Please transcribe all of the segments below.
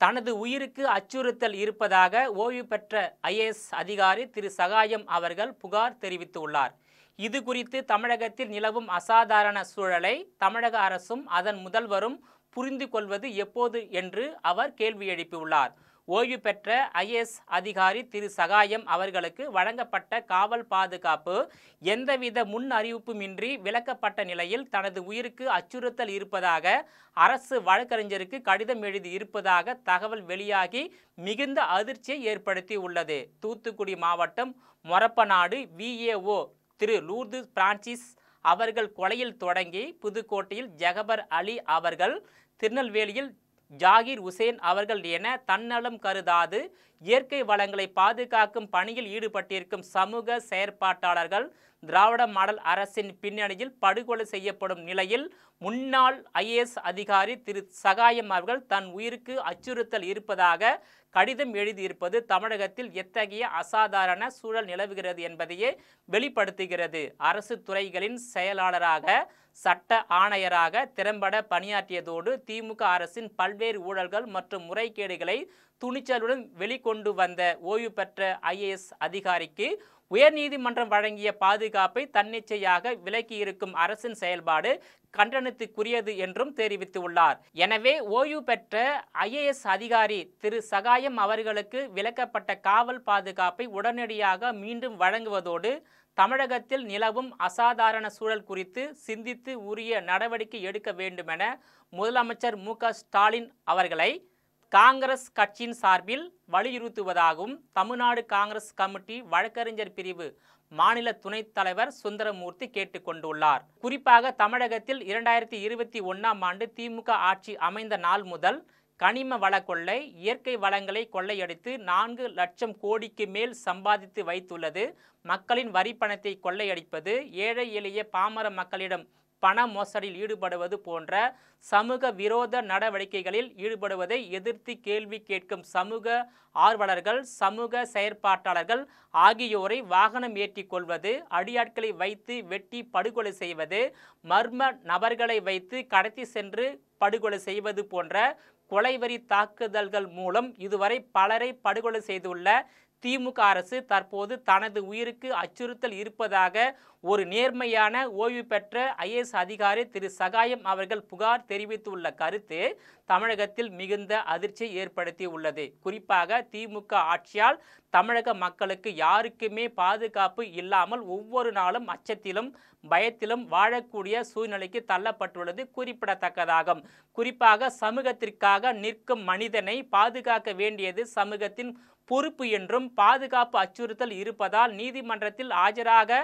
தனது உயிருக்கு அச்சுறுத்தல் இருப்பதாக ஓய்வு பெற்ற ஐஏஎஸ் அதிகாரி திரு சகாயம் அவர்கள் புகார் தெரிவித்துள்ளார். இது குறித்து தமிழகத்தில் நிலவும் அசாதாரண சூழலை தமிழக அரசும் அதன் முதல்வரும் புரிந்து கொள்வது எப்போது என்று அவர் கேள்வி எழுப்பியுள்ளார். ஓய்வு பெற்ற ஐஏஎஸ் அதிகாரி திரு சகாயம் அவர்களுக்கு வழங்கப்பட்ட காவல் பாதுகாப்பு எந்தவித முன் அறிவிப்புமின்றி விலக்கப்பட்ட நிலையில் தனது உயிருக்கு அச்சுறுத்தல் இருப்பதாக அரசு வழக்கறிஞருக்கு கடிதம் எழுதி இருப்பதாக தகவல் வெளியாகி மிகுந்த அதிர்ச்சியை ஏற்படுத்தி உள்ளது. தூத்துக்குடி மாவட்டம் மொரப்பநாடு VAO திரு லூர்து பிரான்சிஸ் அவர்கள் கொலையில் தொடங்கி புதுக்கோட்டையில் ஜகபர் அலி அவர்கள், திருநெல்வேலியில் ஜாகிர் உசேன் அவர்கள் என தன்னலம் கருதாது இயற்கை வளங்களை பாதுகாக்கும் பணியில் ஈடுபட்டிருக்கும் சமூக செயற்பாட்டாளர்கள் திராவிட மாடல் அரசின் பின்னணியில் படுகொலை செய்யப்படும் நிலையில் முன்னாள் IAS அதிகாரி திரு சகாயம் அவர்கள் தன் உயிருக்கு அச்சுறுத்தல் இருப்பதாக கடிதம் எழுதியிருப்பது தமிழகத்தில் எத்தகைய அசாதாரண சூழல் நிலவுகிறது என்பதையே வெளிப்படுத்துகிறது. அரசு துறைகளின் செயலாளராக, சட்ட ஆணையராக திறம்பட பணியாற்றியதோடு திமுக அரசின் பல்வேறு ஊழல்கள் மற்றும் முறைகேடுகளை துணிச்சலுடன் வெளிக்கொண்டு வந்த ஓய்வு பெற்ற IAS அதிகாரிக்கு உயர்நீதிமன்றம் வழங்கிய பாதுகாப்பை தன்னிச்சையாக விலக்கியிருக்கும் அரசின் செயல்பாடு கண்டனத்துக்குரியது என்றும் தெரிவித்துள்ளார். எனவே ஓய்வு பெற்ற IAS அதிகாரி திரு சகாயம் அவர்களுக்கு விலக்கப்பட்ட காவல் பாதுகாப்பை உடனடியாக மீண்டும் வழங்குவதோடு தமிழகத்தில் நிலவும் அசாதாரண சூழல் குறித்து சிந்தித்து உரிய நடவடிக்கை எடுக்க வேண்டுமென முதலமைச்சர் MK.ஸ்டாலின் அவர்களை காங்கிரஸ் கட்சியின் சார்பில் வலியுறுத்துவதாகவும் தமிழ்நாடு காங்கிரஸ் கமிட்டி வழக்கறிஞர் பிரிவு மாநில துணைத் தலைவர் சுந்தரமூர்த்தி கேட்டுக்கொண்டுள்ளார். குறிப்பாக தமிழகத்தில் 2021ஆம் ஆண்டு திமுக ஆட்சி அமைந்த நாள் முதல் கனிம வள கொள்ளை, இயற்கை வளங்களை கொள்ளையடித்து 4 லட்சம் கோடிக்கு மேல் சம்பாதித்து வைத்துள்ளது, மக்களின் வரி பணத்தை கொள்ளையடிப்பது, ஏழை எளிய பாமர மக்களிடம் பண மோசடியில் ஈடுபடுவது போன்ற சமூக விரோத நடவடிக்கைகளில் ஈடுபடுவதை எதிர்த்து கேள்வி கேட்கும் சமூக ஆர்வலர்கள், சமூக செயற்பாட்டாளர்கள் ஆகியோரை வாகனம் ஏற்றி கொள்வது, அடியாட்களை வைத்து வெட்டி படுகொலை செய்வது, மர்ம நபர்களை வைத்து கடத்தி சென்று படுகொலை செய்வது போன்ற கொலைவெறி தாக்குதல்கள் மூலம் இதுவரை பலரை படுகொலை செய்துள்ள திமுக அரசு தற்போது தனது உயிருக்கு அச்சுறுத்தல் இருப்பதாக ஒரு நேர்மையான ஓய்வு பெற்ற IAS அதிகாரி திரு சகாயம் அவர்கள் புகார் தெரிவித்துள்ள கருத்து தமிழகத்தில் மிகுந்த அதிர்ச்சியை ஏற்படுத்தி உள்ளது. குறிப்பாக திமுக ஆட்சியால் தமிழக மக்களுக்கு யாருக்குமே பாதுகாப்பு இல்லாமல் ஒவ்வொரு நாளும் அச்சத்திலும் பயத்திலும் வாழக்கூடிய சூழ்நிலைக்கு தள்ளப்பட்டுள்ளது குறிப்பிடத்தக்கதாகும். குறிப்பாக சமூகத்திற்காக நிற்கும் மனிதனை பாதுகாக்க வேண்டியது சமூகத்தின் பொறுப்பு என்றும், பாதுகாப்பு அச்சுறுத்தல் இருப்பதால் நீதிமன்றத்தில் ஆஜராக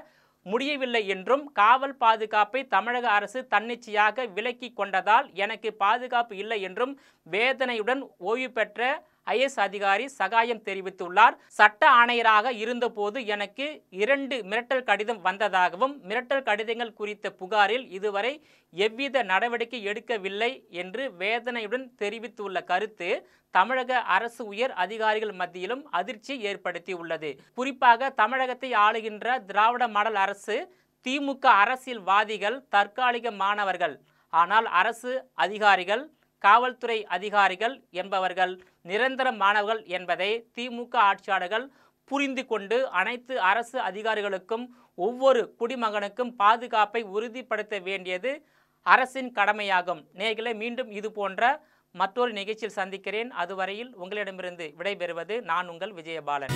முடியவில்லை என்றும், காவல் பாதுகாப்பை தமிழக அரசு தன்னிச்சையாக விலக்கி கொண்டதால் எனக்கு பாதுகாப்பு இல்லை என்றும் வேதனையுடன் ஓய்வு பெற்ற IAS அதிகாரி சகாயம் தெரிவித்துள்ளார். சட்ட ஆணையராக இருந்தபோது எனக்கு 2 மிரட்டல் கடிதம் வந்ததாகவும், மிரட்டல் கடிதங்கள் குறித்த புகாரில் இதுவரை எவ்வித நடவடிக்கை எடுக்கவில்லை என்று வேதனையுடன் தெரிவித்துள்ள கருத்து தமிழக அரசு உயர் அதிகாரிகள் மத்தியிலும் அதிர்ச்சியை ஏற்படுத்தியுள்ளது. குறிப்பாக தமிழகத்தை ஆளுகின்ற திராவிட மாடல் அரசு, திமுக அரசியல்வாதிகள் தற்காலிகமானவர்கள், ஆனால் அரசு அதிகாரிகள், காவல்துறை அதிகாரிகள் என்பவர்கள் நிரந்தரமானவர்கள் என்பதை திமுக ஆட்சியாளர்கள் புரிந்து கொண்டு அனைத்து அரசு அதிகாரிகளுக்கும் ஒவ்வொரு குடிமகனுக்கும் பாதுகாப்பை உறுதிப்படுத்த வேண்டியது அரசின் கடமையாகும். நேயர்களே, மீண்டும் இது போன்ற மற்றொரு நிகழ்ச்சியில் சந்திக்கிறேன். அதுவரையில் உங்களிடமிருந்து விடைபெறுவது நான் உங்கள் விஜயபாலன்.